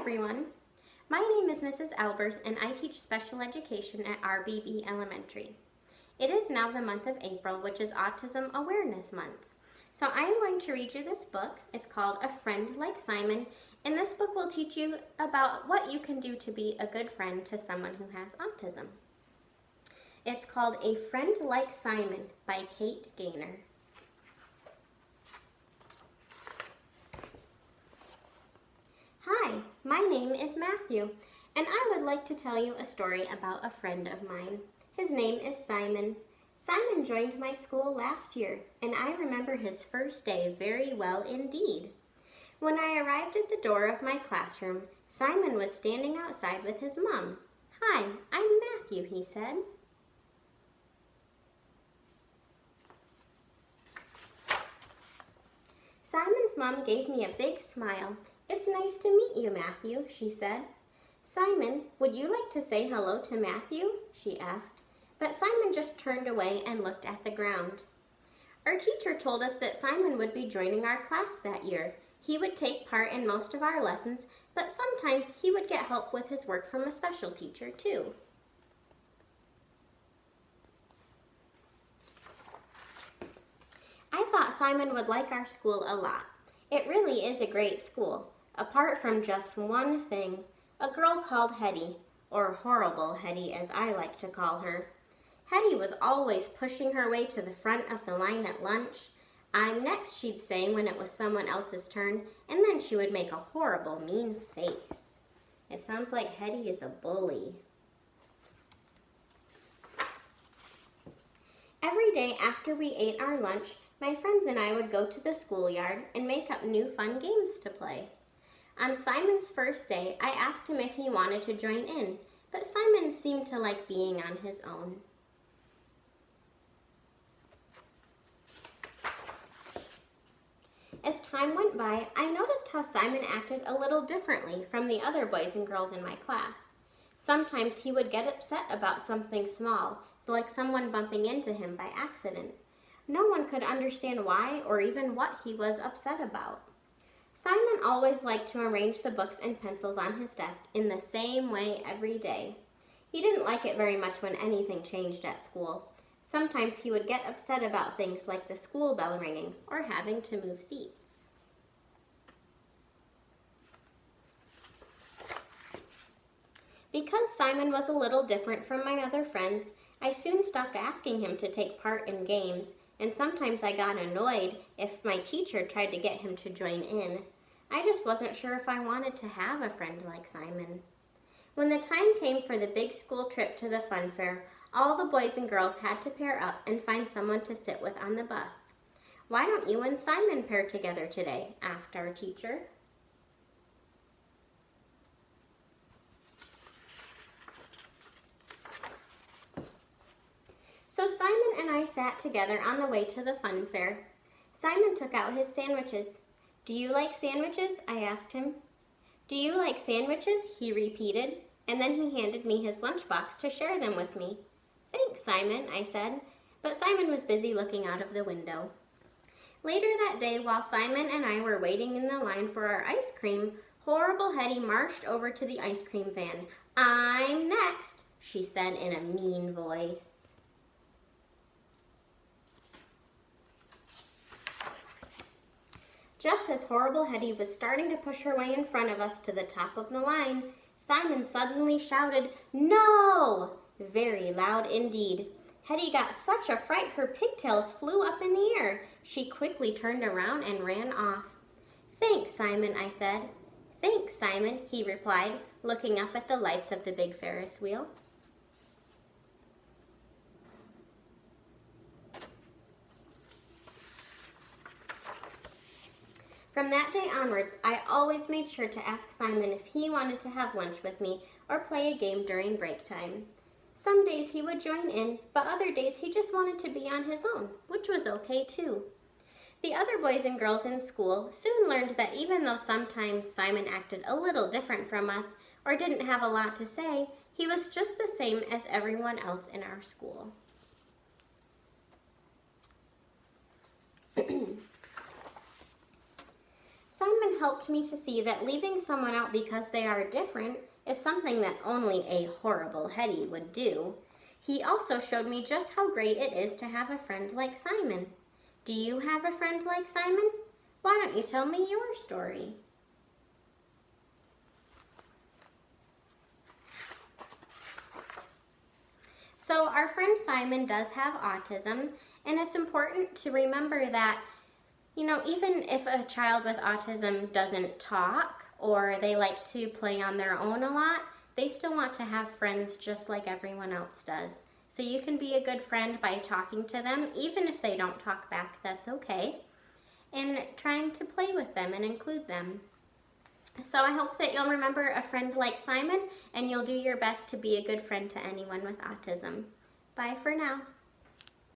everyone. My name is Mrs. Albers and I teach special education at RBB Elementary. It is now the month of April, which is Autism Awareness Month. So I am going to read you this book. It's called A Friend Like Simon, and this book will teach you about what you can do to be a good friend to someone who has autism. It's called A Friend Like Simon by Kate Gaynor. Hi, my name is Matthew, and I would like to tell you a story about a friend of mine. His name is Simon. Simon joined my school last year, and I remember his first day very well indeed. When I arrived at the door of my classroom, Simon was standing outside with his mom. "Hi, I'm Matthew," he said. Simon's mom gave me a big smile. "It's nice to meet you, Matthew," she said. "Simon, would you like to say hello to Matthew?" she asked. But Simon just turned away and looked at the ground. Our teacher told us that Simon would be joining our class that year. He would take part in most of our lessons, but sometimes he would get help with his work from a special teacher too. I thought Simon would like our school a lot. It really is a great school, apart from just one thing, a girl called Hetty, or Horrible Hetty as I like to call her. Hetty was always pushing her way to the front of the line at lunch. "I'm next," she'd say when it was someone else's turn, and then she would make a horrible, mean face. It sounds like Hetty is a bully. Every day after we ate our lunch, my friends and I would go to the schoolyard and make up new fun games to play. On Simon's first day, I asked him if he wanted to join in, but Simon seemed to like being on his own. As time went by, I noticed how Simon acted a little differently from the other boys and girls in my class. Sometimes he would get upset about something small, like someone bumping into him by accident. No one could understand why or even what he was upset about. Simon always liked to arrange the books and pencils on his desk in the same way every day. He didn't like it very much when anything changed at school. Sometimes he would get upset about things like the school bell ringing or having to move seats. Because Simon was a little different from my other friends, I soon stopped asking him to take part in games, and sometimes I got annoyed if my teacher tried to get him to join in. I just wasn't sure if I wanted to have a friend like Simon. When the time came for the big school trip to the fun fair, all the boys and girls had to pair up and find someone to sit with on the bus. "Why don't you and Simon pair together today?" asked our teacher. So Simon and I sat together on the way to the fun fair. Simon took out his sandwiches. "Do you like sandwiches?" I asked him. "Do you like sandwiches?" he repeated, and then he handed me his lunchbox to share them with me. "Thanks, Simon," I said, but Simon was busy looking out of the window. Later that day, while Simon and I were waiting in the line for our ice cream, Horrible Hetty marched over to the ice cream van. "I'm next," she said in a mean voice. Just as Horrible Hetty was starting to push her way in front of us to the top of the line, Simon suddenly shouted, "No!" very loud indeed. Hetty got such a fright her pigtails flew up in the air. She quickly turned around and ran off. "Thanks, Simon," I said. "Thanks, Simon," he replied, looking up at the lights of the big Ferris wheel. From that day onwards, I always made sure to ask Simon if he wanted to have lunch with me or play a game during break time. Some days he would join in, but other days he just wanted to be on his own, which was okay too. The other boys and girls in school soon learned that even though sometimes Simon acted a little different from us or didn't have a lot to say, he was just the same as everyone else in our school. Simon helped me to see that leaving someone out because they are different is something that only a horrible Hetty would do. He also showed me just how great it is to have a friend like Simon. Do you have a friend like Simon? Why don't you tell me your story? So our friend Simon does have autism, and it's important to remember that, even if a child with autism doesn't talk or they like to play on their own a lot, they still want to have friends just like everyone else does. So you can be a good friend by talking to them, even if they don't talk back, that's okay, and trying to play with them and include them. So I hope that you'll remember a friend like Simon, and you'll do your best to be a good friend to anyone with autism. Bye for now.